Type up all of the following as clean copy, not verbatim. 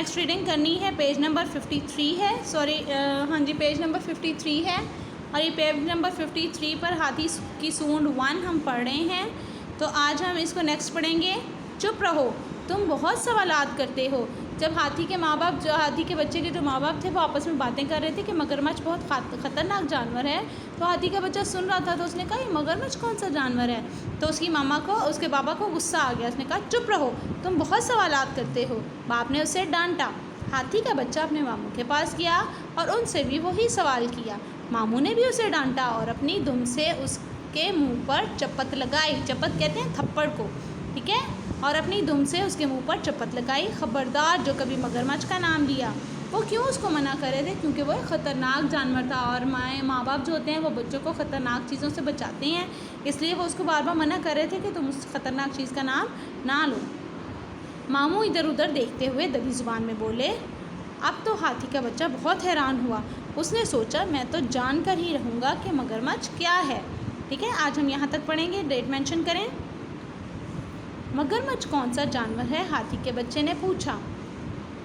Next reading करनी है page number 53 है, सॉरी हाँ जी पेज नंबर 53 है। और ये पेज नंबर 53 पर हाथी की सूंड 1 हम पढ़ रहे हैं। तो आज हम इसको नेक्स्ट पढ़ेंगे। चुप रहो, तुम बहुत सवालात करते हो। जब हाथी के माँ बाप, जो हाथी के बच्चे के जो माँ बाप थे, वो आपस में बातें कर रहे थे कि मगरमच्छ बहुत ख़तरनाक जानवर है। तो हाथी का बच्चा सुन रहा था, तो उसने कहा ये मगरमच्छ कौन सा जानवर है। तो उसकी मामा को, उसके बाबा को गुस्सा आ गया। उसने कहा चुप रहो, तुम बहुत सवालात करते हो। बाप ने उसे डांटा। हाथी का बच्चा अपने मामू के पास गया और उनसे भी वही सवाल किया। मामू ने भी उसे डांटा और अपनी दुम से उसके मुँह पर चपत लगाई। चपत कहते हैं थप्पड़ को, ठीक है। और अपनी दुम से उसके मुंह पर चपत लगाई। खबरदार जो कभी मगरमच्छ का नाम लिया। वो क्यों उसको मना कर रहे थे? क्योंकि वो एक ख़तरनाक जानवर था और माँ बाप जो होते हैं वो बच्चों को ख़तरनाक चीज़ों से बचाते हैं, इसलिए वो उसको बार बार मना कर रहे थे कि तुम उस ख़तरनाक चीज़ का नाम ना लो। मामू इधर उधर देखते हुए दबी ज़ुबान में बोले। अब तो हाथी का बच्चा बहुत हैरान हुआ। उसने सोचा मैं तो जान कर ही रहूँगा कि मगरमच्छ क्या है। ठीक है, आज हम यहाँ तक पढ़ेंगे। डेट मेंशन करें। मगरमच्छ कौन सा जानवर है? हाथी के बच्चे ने पूछा।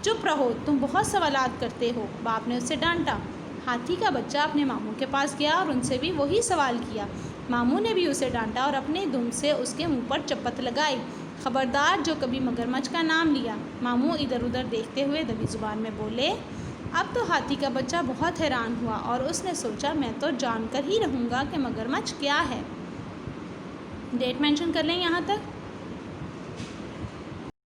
चुप रहो, तुम बहुत सवालात करते हो। बाप ने उसे डांटा। हाथी का बच्चा अपने मामू के पास गया और उनसे भी वही सवाल किया। मामू ने भी उसे डांटा और अपने दुम से उसके मुंह पर चपत लगाई। खबरदार जो कभी मगरमच्छ का नाम लिया। मामू इधर उधर देखते हुए दबी जुबान में बोले। अब तो हाथी का बच्चा बहुत हैरान हुआ और उसने सोचा मैं तो जानकर ही रहूँगा कि मगरमच्छ क्या है। डेट मेंशन कर लें यहाँ तक।